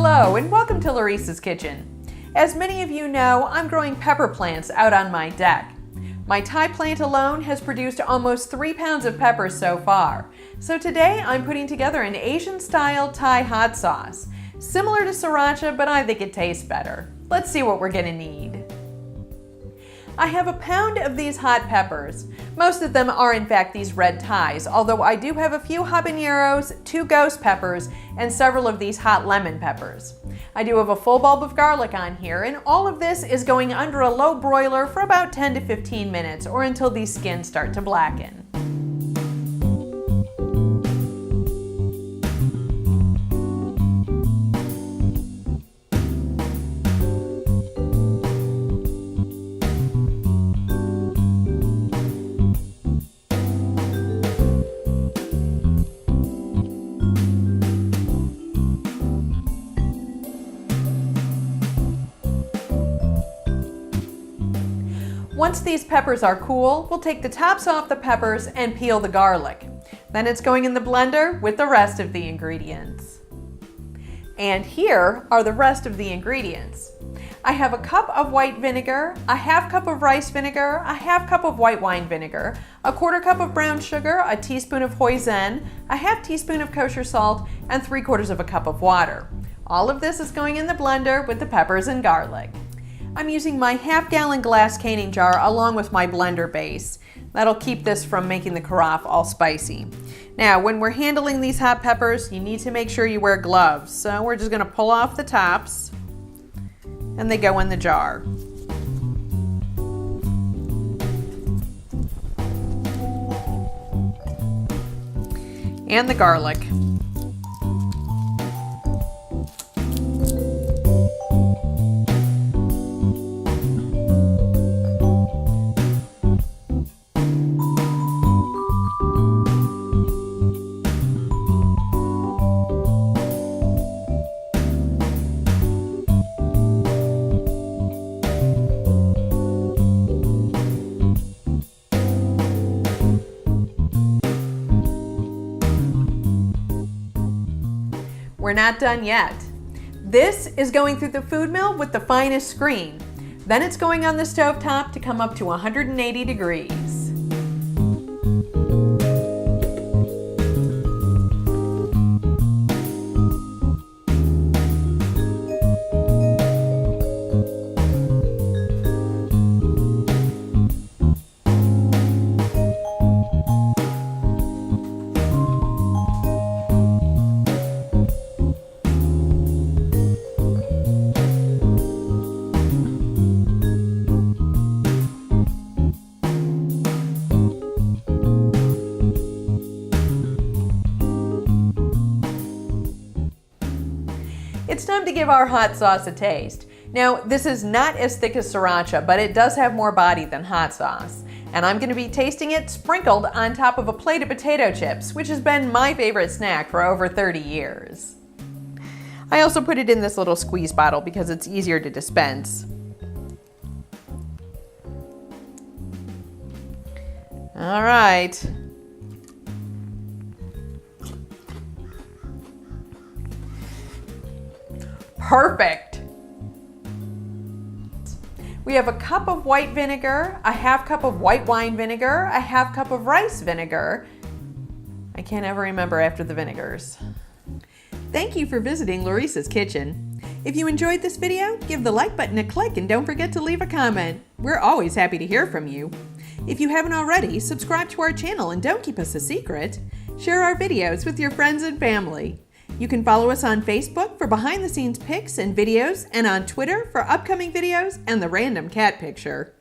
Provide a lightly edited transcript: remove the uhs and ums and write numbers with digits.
Hello and welcome to Laurice's Kitchen. As many of you know, I'm growing pepper plants out on my deck. My Thai plant alone has produced almost 3 pounds of peppers so far. So today I'm putting together an Asian-style Thai hot sauce. Similar to Sriracha, but I think it tastes better. Let's see what we're gonna need. I have a pound of these hot peppers. Most of them are in fact these red Thais, although I do have a few habaneros, 2 ghost peppers, and several of these hot lemon peppers. I do have a full bulb of garlic on here, and all of this is going under a low broiler for about 10 to 15 minutes or until these skins start to blacken. Once these peppers are cool, we'll take the tops off the peppers and peel the garlic. Then it's going in the blender with the rest of the ingredients. And here are the rest of the ingredients. I have a cup of white vinegar, a half cup of rice vinegar, a half cup of white wine vinegar, a quarter cup of brown sugar, a teaspoon of hoisin, a half teaspoon of kosher salt, and 3/4 of a cup of water. All of this is going in the blender with the peppers and garlic. I'm using my half-gallon glass canning jar along with my blender base. That'll keep this from making the carafe all spicy. Now, when we're handling these hot peppers, you need to make sure you wear gloves. So we're just gonna pull off the tops and they go in the jar. And the garlic. We're not done yet. This is going through the food mill with the finest screen. Then it's going on the stovetop to come up to 180 degrees. It's time to give our hot sauce a taste. Now, this is not as thick as Sriracha, but it does have more body than hot sauce. And I'm gonna be tasting it sprinkled on top of a plate of potato chips, which has been my favorite snack for over 30 years. I also put it in this little squeeze bottle because it's easier to dispense. All right. Perfect. We have a cup of white vinegar, a half cup of white wine vinegar, a half cup of rice vinegar. I can't ever remember after the vinegars. Thank you for visiting Laurice's Kitchen. If you enjoyed this video, give the like button a click and don't forget to leave a comment. We're always happy to hear from you. If you haven't already, subscribe to our channel and don't keep us a secret. Share our videos with your friends and family. You can follow us on Facebook for behind-the-scenes pics and videos, and on Twitter for upcoming videos and the random cat picture.